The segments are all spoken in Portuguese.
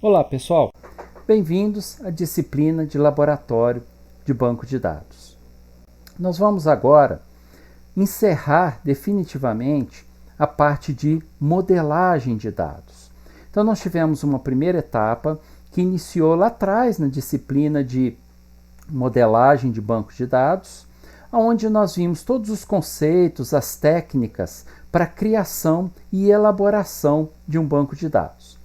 Olá pessoal, bem-vindos à disciplina de Laboratório de Banco de Dados. Nós vamos agora encerrar definitivamente a parte de modelagem de dados. Então nós tivemos uma primeira etapa que iniciou lá atrás na disciplina de modelagem de banco de dados, onde nós vimos todos os conceitos, as técnicas para a criação e elaboração de um banco de dados.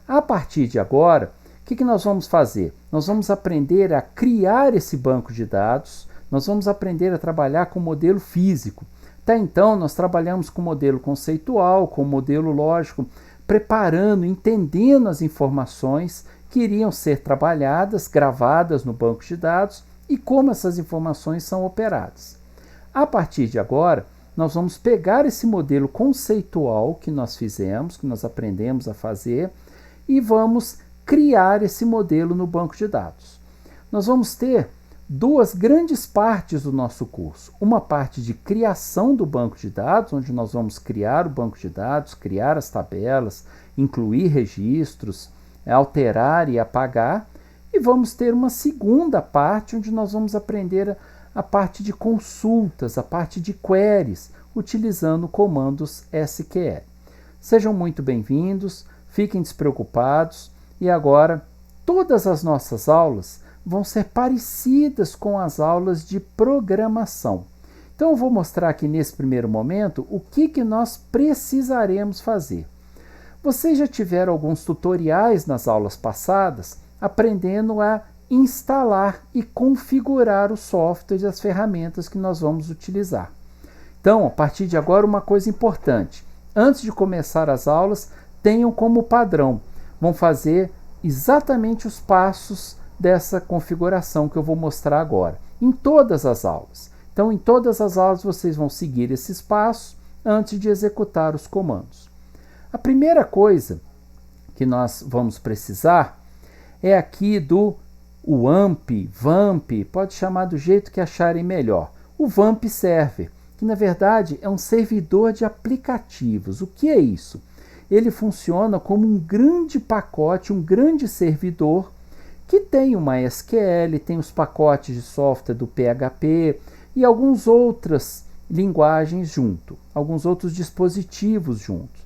A partir de agora, o que nós vamos fazer? Nós vamos aprender a criar esse banco de dados, nós vamos aprender a trabalhar com modelo físico. Até então, nós trabalhamos com modelo conceitual, com modelo lógico, preparando, entendendo as informações que iriam ser trabalhadas, gravadas no banco de dados e como essas informações são operadas. A partir de agora, nós vamos pegar esse modelo conceitual que nós fizemos, que nós aprendemos a fazer, e vamos criar esse modelo no banco de dados. Nós vamos ter duas grandes partes do nosso curso. Uma parte de criação do banco de dados, onde nós vamos criar o banco de dados, criar as tabelas, incluir registros, alterar e apagar. E vamos ter uma segunda parte, onde nós vamos aprender a parte de consultas, a parte de queries, utilizando comandos SQL. Sejam muito bem-vindos. Fiquem despreocupados e agora todas as nossas aulas vão ser parecidas com as aulas de programação. Então eu vou mostrar aqui nesse primeiro momento o que nós precisaremos fazer. Vocês já tiveram alguns tutoriais nas aulas passadas aprendendo a instalar e configurar o software e as ferramentas que nós vamos utilizar. Então, a partir de agora, uma coisa importante. Antes de começar as aulas, tenham como padrão, vão fazer exatamente os passos dessa configuração que eu vou mostrar agora, em todas as aulas. Então, em todas as aulas, vocês vão seguir esses passos antes de executar os comandos. A primeira coisa que nós vamos precisar é aqui do WAMP, VAMP, pode chamar do jeito que acharem melhor. O VAMP Server, que na verdade é um servidor de aplicativos. O que é isso? Ele funciona como um grande pacote, um grande servidor que tem uma SQL, tem os pacotes de software do PHP e algumas outras linguagens junto, alguns outros dispositivos juntos.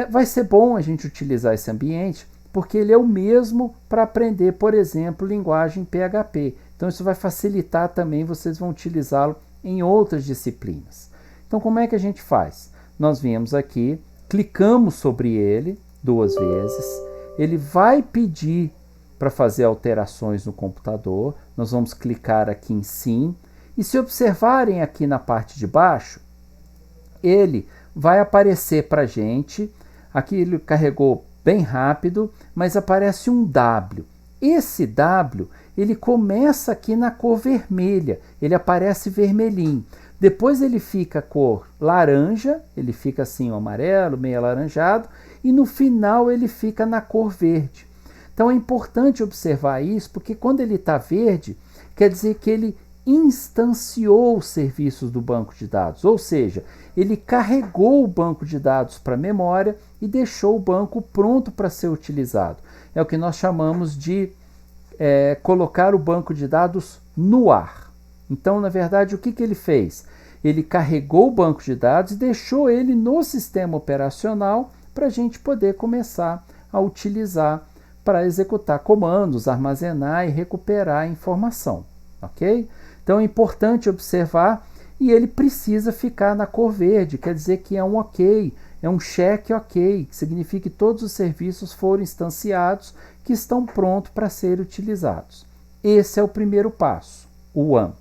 Vai ser bom a gente utilizar esse ambiente porque ele é o mesmo para aprender, por exemplo, linguagem PHP. Então isso vai facilitar também, vocês vão utilizá-lo em outras disciplinas. Então como é que a gente faz? Nós viemos aqui, clicamos sobre ele 2 vezes, ele vai pedir para fazer alterações no computador, nós vamos clicar aqui em sim, e se observarem aqui na parte de baixo, ele vai aparecer para a gente, aqui ele carregou bem rápido, mas aparece um W. Esse W, ele começa aqui na cor vermelha, ele aparece vermelhinho. Depois ele fica cor laranja, ele fica assim o amarelo, meio alaranjado, e no final ele fica na cor verde. Então é importante observar isso, porque quando ele está verde, quer dizer que ele instanciou os serviços do banco de dados, ou seja, ele carregou o banco de dados para a memória e deixou o banco pronto para ser utilizado. É o que nós chamamos de colocar o banco de dados no ar. Então, na verdade, o que ele fez? Ele carregou o banco de dados e deixou ele no sistema operacional para a gente poder começar a utilizar para executar comandos, armazenar e recuperar a informação. Ok? Então é importante observar e ele precisa ficar na cor verde, quer dizer que é um ok, é um cheque ok, que significa que todos os serviços foram instanciados, que estão prontos para serem utilizados. Esse é o primeiro passo, o WAMP.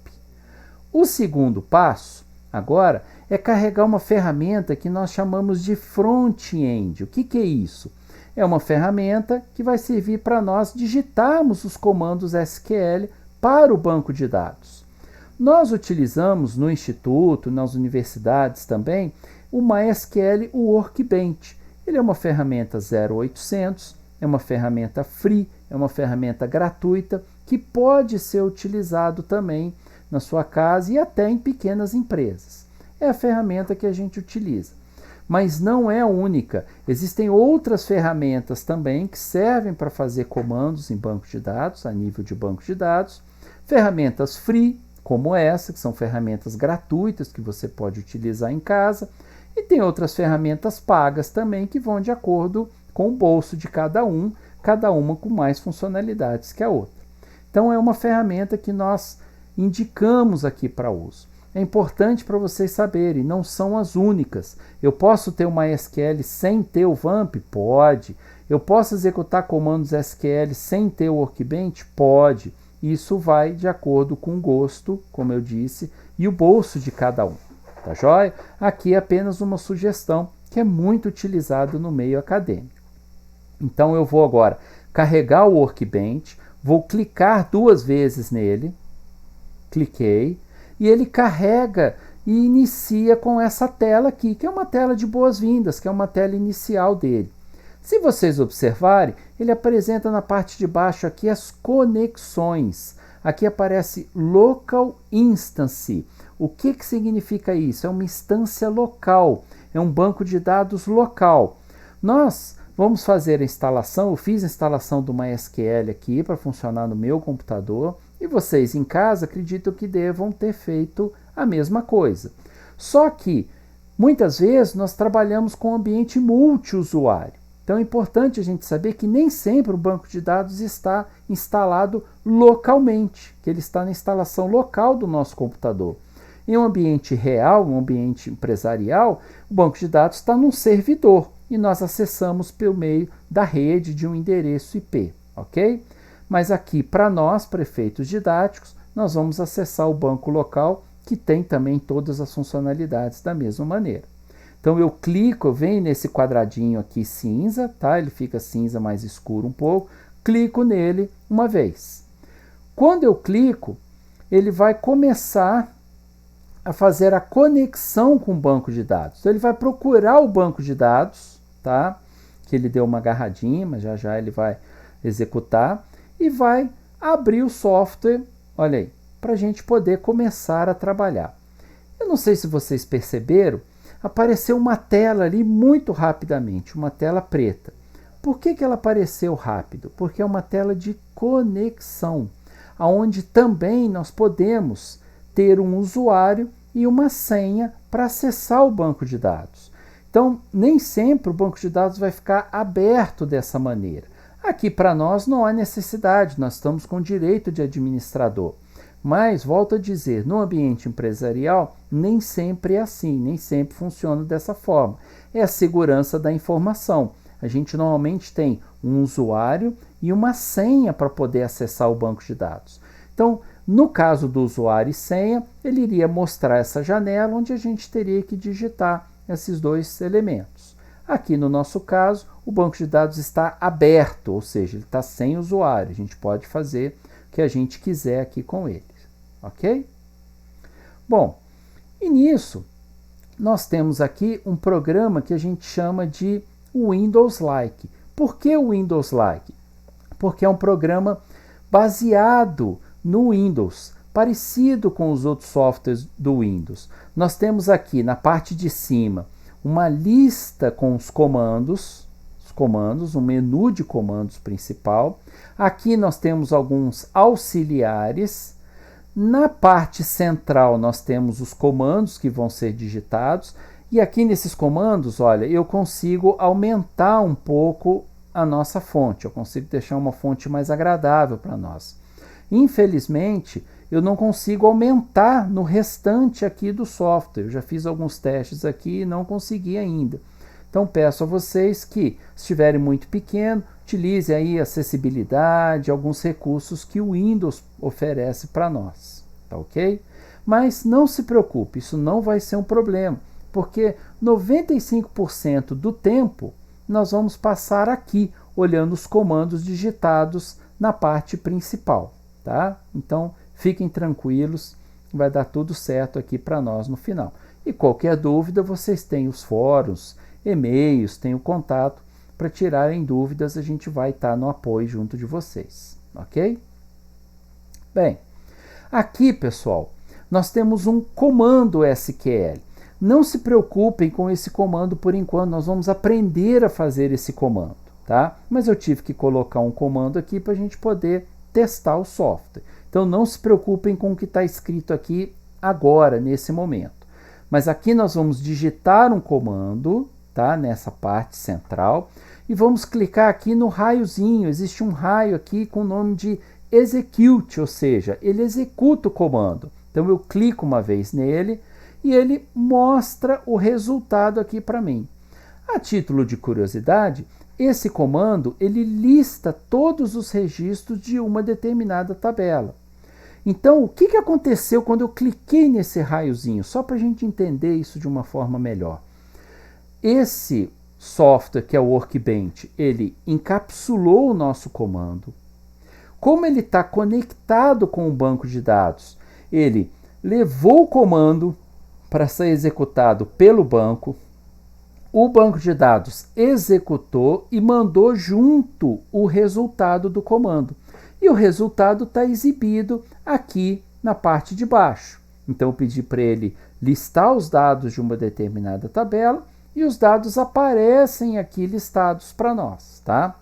O segundo passo, agora, é carregar uma ferramenta que nós chamamos de front-end. O que é isso? É uma ferramenta que vai servir para nós digitarmos os comandos SQL para o banco de dados. Nós utilizamos no instituto, nas universidades também, o MySQL Workbench. Ele é uma ferramenta 0800, é uma ferramenta free, é uma ferramenta gratuita que pode ser utilizado também na sua casa e até em pequenas empresas. É a ferramenta que a gente utiliza. mas não é a única. Existem outras ferramentas também que servem para fazer comandos em banco de dados, a nível de banco de dados. Ferramentas free, como essa, que são ferramentas gratuitas que você pode utilizar em casa. E tem outras ferramentas pagas também que vão de acordo com o bolso de cada uma com mais funcionalidades que a outra. Então é uma ferramenta que nós indicamos aqui para uso. É importante para vocês saberem, não são as únicas. Eu posso ter uma SQL sem ter o VAMP? Pode. Eu posso executar comandos SQL sem ter o Workbench? Pode. Isso vai de acordo com o gosto, como eu disse, e o bolso de cada um. Tá joia? Aqui é apenas uma sugestão que é muito utilizada no meio acadêmico. Então eu vou agora carregar o Workbench, vou clicar 2 vezes nele, cliquei, e ele carrega e inicia com essa tela aqui, que é uma tela de boas-vindas, que é uma tela inicial dele. Se vocês observarem, ele apresenta na parte de baixo aqui as conexões. Aqui aparece Local Instance. O que significa isso? É uma instância local, é um banco de dados local. Nós vamos fazer a instalação, eu fiz a instalação do MySQL aqui para funcionar no meu computador, e vocês em casa acredito que devam ter feito a mesma coisa. Só que, muitas vezes, nós trabalhamos com ambiente multiusuário. Então é importante a gente saber que nem sempre o banco de dados está instalado localmente, que ele está na instalação local do nosso computador. Em um ambiente real, um ambiente empresarial, o banco de dados está num servidor e nós acessamos pelo meio da rede de um endereço IP, ok? Mas aqui, para nós, para efeitos didáticos, nós vamos acessar o banco local, que tem também todas as funcionalidades da mesma maneira. Então eu clico, eu venho nesse quadradinho aqui cinza, tá? Ele fica cinza mais escuro um pouco, clico nele uma vez. Quando eu clico, ele vai começar a fazer a conexão com o banco de dados. Então ele vai procurar o banco de dados, tá? Que ele deu uma agarradinha, mas já já ele vai executar, e vai abrir o software, olha aí, para a gente poder começar a trabalhar. Eu não sei se vocês perceberam, apareceu uma tela ali muito rapidamente, uma tela preta. Por que ela apareceu rápido? Porque é uma tela de conexão, onde também nós podemos ter um usuário e uma senha para acessar o banco de dados. Então, nem sempre o banco de dados vai ficar aberto dessa maneira. Aqui para nós não há necessidade, nós estamos com direito de administrador. Mas, volto a dizer, no ambiente empresarial, nem sempre é assim, nem sempre funciona dessa forma. É a segurança da informação. A gente normalmente tem um usuário e uma senha para poder acessar o banco de dados. Então, no caso do usuário e senha, ele iria mostrar essa janela onde a gente teria que digitar esses 2 elementos. Aqui no nosso caso, o banco de dados está aberto, ou seja, ele está sem usuário. A gente pode fazer o que a gente quiser aqui com ele, ok? Bom, e nisso nós temos aqui um programa que a gente chama de Windows-like. Por que o Windows-like? Porque é um programa baseado no Windows, parecido com os outros softwares do Windows. Nós temos aqui na parte de cima uma lista com os comandos, um menu de comandos principal. Aqui nós temos alguns auxiliares. Na parte central nós temos os comandos que vão ser digitados. E aqui nesses comandos, olha, eu consigo aumentar um pouco a nossa fonte. Eu consigo deixar uma fonte mais agradável para nós. Infelizmente, eu não consigo aumentar no restante aqui do software. Eu já fiz alguns testes aqui e não consegui ainda. Então peço a vocês que, se estiverem muito pequeno, utilize aí a acessibilidade, alguns recursos que o Windows oferece para nós, tá ok? Mas não se preocupe, isso não vai ser um problema, porque 95% do tempo nós vamos passar aqui, olhando os comandos digitados na parte principal, tá? Então, fiquem tranquilos, vai dar tudo certo aqui para nós no final. E qualquer dúvida, vocês têm os fóruns, e-mails, têm o contato. Para tirarem dúvidas, a gente vai estar no apoio junto de vocês, ok? Bem, aqui, pessoal, nós temos um comando SQL. Não se preocupem com esse comando por enquanto, nós vamos aprender a fazer esse comando, tá? Mas eu tive que colocar um comando aqui para a gente poder testar o software. Então não se preocupem com o que está escrito aqui agora, nesse momento. Mas aqui nós vamos digitar um comando, tá? Nessa parte central, e vamos clicar aqui no raiozinho. Existe um raio aqui com o nome de execute, ou seja, ele executa o comando. Então eu clico uma vez nele e ele mostra o resultado aqui para mim. A título de curiosidade, esse comando ele lista todos os registros de uma determinada tabela. Então, o que aconteceu quando eu cliquei nesse raiozinho? Só para a gente entender isso de uma forma melhor. Esse software, que é o Workbench, ele encapsulou o nosso comando. Como ele está conectado com o banco de dados, ele levou o comando para ser executado pelo banco. O banco de dados executou e mandou junto o resultado do comando. E o resultado está exibido aqui na parte de baixo. Então eu pedi para ele listar os dados de uma determinada tabela e os dados aparecem aqui listados para nós, tá?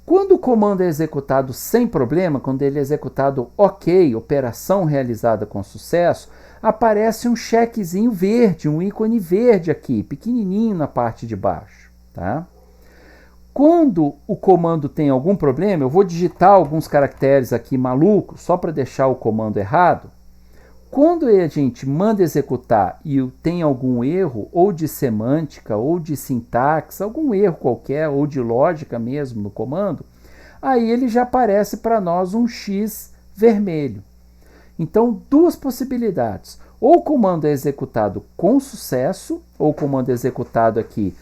Quando o comando é executado sem problema, quando ele é executado ok, operação realizada com sucesso, aparece um chequezinho verde, um ícone verde aqui, pequenininho na parte de baixo, tá? Quando o comando tem algum problema, eu vou digitar alguns caracteres aqui malucos, só para deixar o comando errado. Quando a gente manda executar e tem algum erro, ou de semântica, ou de sintaxe, algum erro qualquer, ou de lógica mesmo no comando, aí ele já aparece para nós um X vermelho. Então, duas possibilidades. Ou o comando é executado com sucesso, ou o comando é executado aqui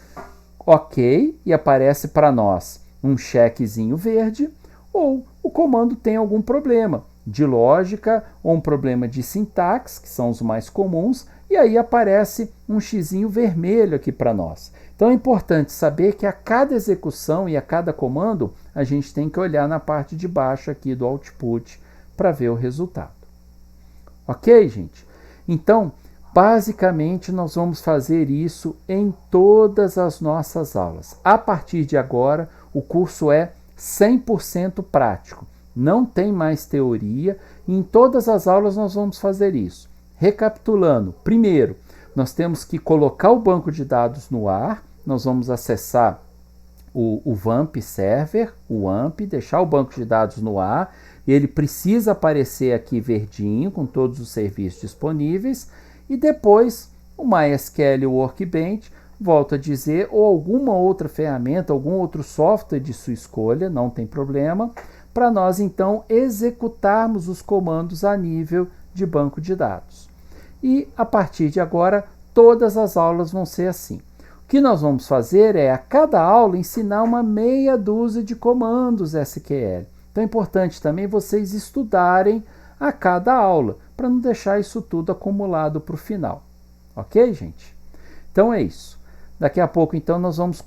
ok, e aparece para nós um chequezinho verde, ou o comando tem algum problema de lógica ou um problema de sintaxe, que são os mais comuns, e aí aparece um xizinho vermelho aqui para nós. Então é importante saber que a cada execução e a cada comando, a gente tem que olhar na parte de baixo aqui do output para ver o resultado. Ok, gente? Então, basicamente, nós vamos fazer isso em todas as nossas aulas. A partir de agora, o curso é 100% prático. Não tem mais teoria. E em todas as aulas nós vamos fazer isso. Recapitulando, primeiro, nós temos que colocar o banco de dados no ar. Nós vamos acessar o VAMP Server, o AMP, deixar o banco de dados no ar. Ele precisa aparecer aqui verdinho, com todos os serviços disponíveis. E depois o MySQL Workbench, volto a dizer, ou alguma outra ferramenta, algum outro software de sua escolha, não tem problema, para nós então executarmos os comandos a nível de banco de dados. E a partir de agora, todas as aulas vão ser assim. O que nós vamos fazer é, a cada aula, ensinar uma meia dúzia de comandos SQL. Então é importante também vocês estudarem a cada aula, para não deixar isso tudo acumulado para o final. Ok, gente? Então é isso. Daqui a pouco, então, nós vamos